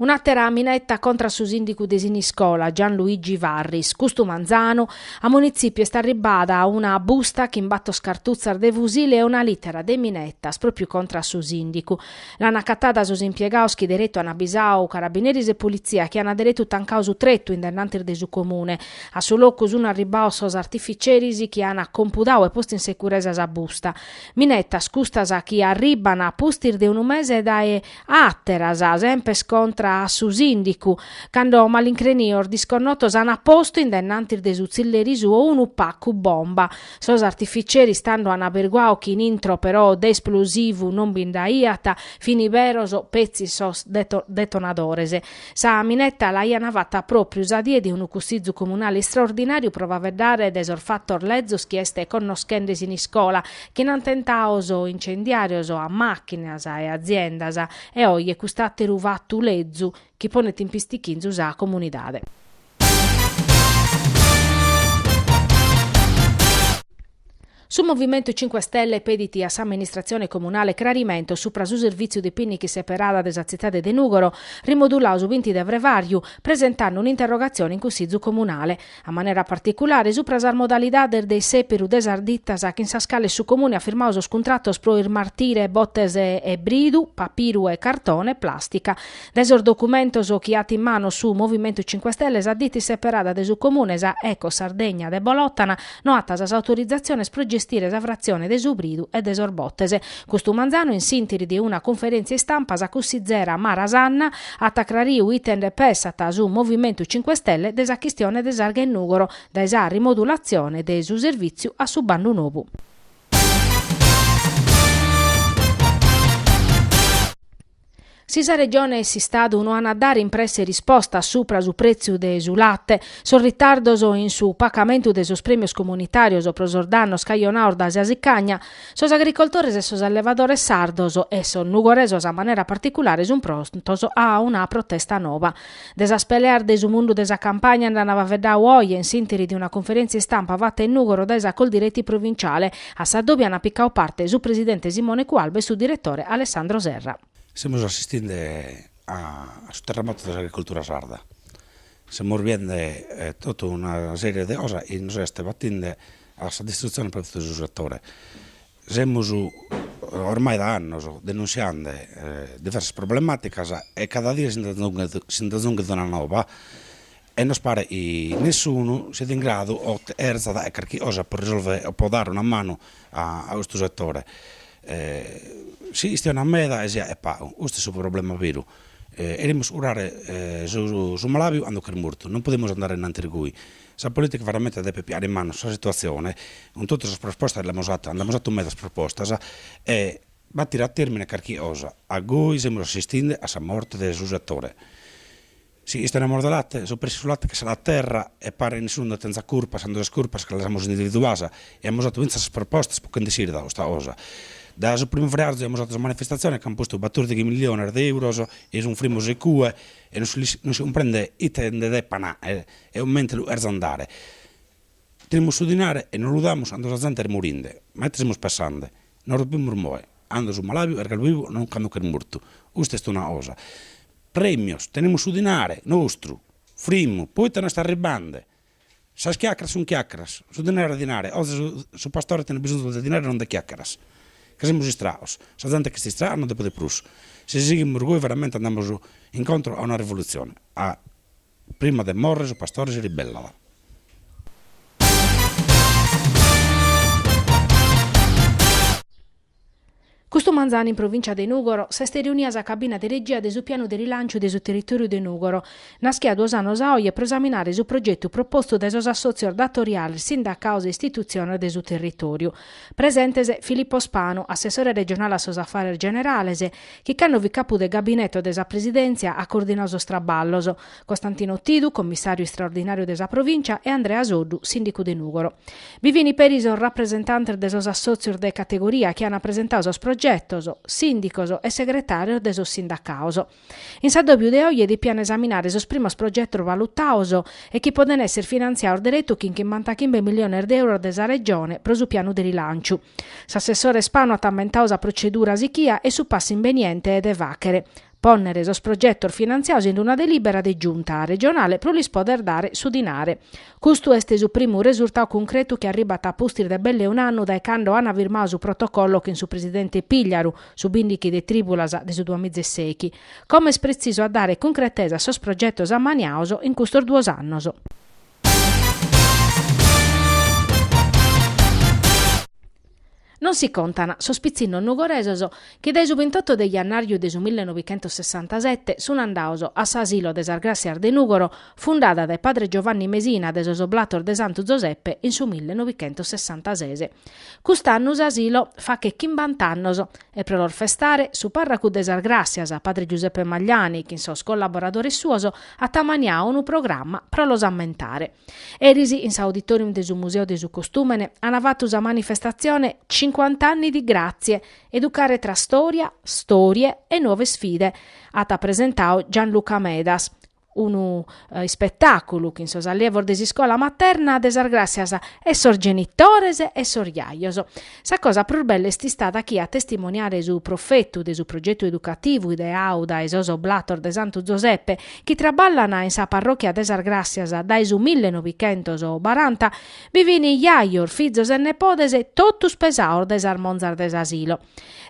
Un'altra minetta contra su sindico de Siniscola, Gianluigi Varris, Custu Manzano, a municipio sta arribata una busta che imbatto scartuzzar de fusile e una lettera de minetta, proprio contra su sindico. L'hanno accattata sus impiegauschi diretto a Nabisau, carabinieri e polizia, che hanno diretto tancausu tretto in dennantir de su comune. A su locus un arribao sos artificerisi che hanno compudau e posto in sicurezza sa busta. Minetta scustasa chi arribano a pustir de un mese dae atterasa, sempre scontra a su sindicu, quando malincrenior disconnotos hanno apposto in dennantir de suzzilleri suo un pacco bomba. Sos artificieri stando a berguau chi in intro però d'esplosivu non bindaiata, fini veroso pezzi sos detonadorese. Sa minetta la ianavata proprio usadie di un cussizzu comunale straordinario prova a vedere desorfattor lezzos chi este connoschendesi in scola, che non tentaoso incendiarioso a macchinas e aziendas e oie custate ruvattu lezzu chi ponet in pistichinzus a comunidade. Su Movimento 5 Stelle pediti a amministrazione comunale clarimento supra su servizio di pinnichi separata desa città de Nugoro, rimodulato su 20 de Vrevariu, presentando un'interrogazione in cussizzu comunale. A maniera particolare supra sar modalità dei sepiru desardittas che in sa scale su comune ha firmato sos contrattos pro ir martire bottes e bridu, papiru e cartone, plastica. Desor documentos chi ha in mano su Movimento 5 Stelle additi separata de su comune sa Eco Sardegna de Bolottana no attas autorizzazione pro gestire la frazione de Subridu e de Sorbottese. Custu Manzano in sintiri di una conferenza stampa sa cussizera Marasanna attacrariu item de pessata su Movimento 5 Stelle desa chistione de Sarga e Nugoro da esa rimodulazione de su servizio a su bandu nuovu. Sisa regione e si stato non hanno a dare impresse risposta supra su prezzo de su latte, sul ritardo in su pagamento de sus premios comunitarios o prosordano scaglionaur da Siasicagna, sos agricoltores e sos allevadores sardos e son nugoresos a maniera particolare sun prontos a una protesta nova. Desaspelear de su mundu desa campagna andava a vedau oie in sintiri di una conferenza stampa fatta in Nugoro desa col diretti provinciale, a Saddobia hanno piccao parte su presidente Simone Qualbe e su direttore Alessandro Serra. Stiamo assistendo al terremoto dell'agricoltura sarda. Stiamo vivendo tutta una serie di cose e noi stiamo battendo alla distruzione proprio del settore. Siamo ormai da anni denunciando diverse problematiche e cada dia si aggiunge una nuova e non pare che nessuno sia in grado o da cosa per risolvere o può dare una mano a questo settore. Si stiamo a meda e si è pago, questo è il problema vero. Dobbiamo urare su Malawi quando è morto, non possiamo andare in antirgui. La politica veramente deve piare in mano questa situazione, con tutte le proposte che abbiamo usato mezzo proposte e battere a termine qualche cosa. A noi stiamo assistendo alla morte del settore. Sì, stiamo morte sono presi sul latte che sarà a terra e pare nessuno tenza curpa, sono le curpe che le abbiamo individuate e abbiamo usato queste proposte per condividere da questa cosa. Da su primo febbraio abbiamo usato una manifestazione che hanno posto 14 milioni di euro e su un frimo secue e non si prende item de panà e aumenta l'erzandare. Teniamo su dinare e non lo diamo quando la gente è morinde, ma stiamo passando, non dobbiamo rumore, ando su Malawi perché il vivo non quando è morto. Questa è una cosa. Premios, teniamo su dinare, nostro, frimo, poi te ne sta arrivando. Se chiacchieras sono chiacchieras, su dinare, oggi su pastore tiene bisogno di dinare non di chiacchieras. Che siamo distraos, la gente che si distrae non deve più. Se seguiamo orgoglio veramente andiamo incontro a una rivoluzione. Prima di morire, il pastore si ribellava. Custu Manzano in provincia de Nugoro si è riunita a cabina di regia del piano di rilancio del territorio de Nugoro. Naschia 2 anni oie per esaminare il progetto proposto dai associazioni datoriali sindacali e istituzioni del territorio. Presentese Filippo Spano, assessore regionale a sos affari generales, che canovi capo del gabinetto della presidenza a coordinoso straballoso, Costantino Tidu, commissario straordinario della provincia e Andrea Soddu, sindaco de Nugoro. Vivini Periso, rappresentante dei associazioni de categoria che hanno presentato sos progettos, sindicoso e segretario de sos sindacaoso. In Saddobio de oggi di piano esaminare sos primos progettos valutaoso e che poden essere finanziato diretto che 55 milioni di euro della regione pro su piano di rilancio. S'assessore Spano ha tammentausa procedura sichia e su passi inveniente ed evachere. Ponnere sos progettos finanziados in una delibera di giunta regionale pro lis poter dare su dinare. Questo è su primo risultato concreto che arriva a postire da belle un anno da quando hanno firmato su protocollo che in su presidente Pigliaru su bindichi de tribulas de su 2016, come è preciso a dare concretezza a sos progettos a maniauso in questo 2 anni. Non si contano sospizzino nugoresos che dai 28 di gennaio del 1967 sono andati a s'asilo des Argraziar de Nugoro, fondata dai padre Giovanni Mesina des Oblator de Santo Giuseppe in su 1966. Quest'anno s'asilo fa che 50 anni e per lor festare su parracu des Argrazias a padre Giuseppe Magliani, che in sos collaboratori suoso, a tamaniao un programma pro los ammentare. Erisi in s'auditorium del Museo de su Costumene hanno fatto una manifestazione 50 anni di grazie, educare tra storia, storie e nuove sfide. Ha presentato Gianluca Medas, un spettacolo che in sos allievo desi scuola materna des Argrazias e sor genitores e sor iaios. Sa cosa più bella è stata chi a testimoniare su profetto de su progetto educativo ideato da esos oblator de Santo Giuseppe che traballano in sa parrocchia des Argrazias dai su 1940 vivini iaior, fizzos e nepodes e totus pesaor des armonzar des asilo.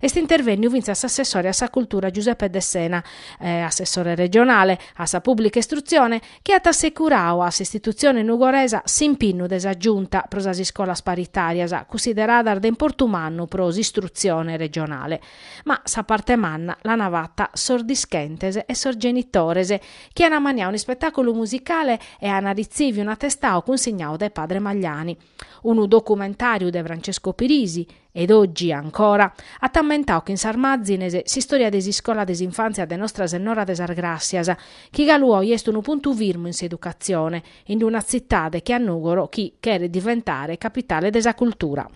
Est intervennio vinse assessore a sa cultura Giuseppe De Sena, assessore regionale a sa pubblica istruzione, che ha assicurato a istituzione nugoresa s'impinno desa giunta pro sas scolas paritarias, considerata de importumannu pro istruzione regionale. Ma sa parte manna la navata sordischentese e sorgenitorese, che hanno maniato un spettacolo musicale e hanno ricevuto un attestato consegnato dai padre Magliani. Un documentario de Francesco Pirisi, ed oggi ancora, ha tammentao che in Sarmazzinese si storia desi scola desinfanzia de Nostra Senora des Argrazias, chi galuò est un punto virmo in s'educazione, in una città che a Nugoro chi chiede diventare capitale desa cultura.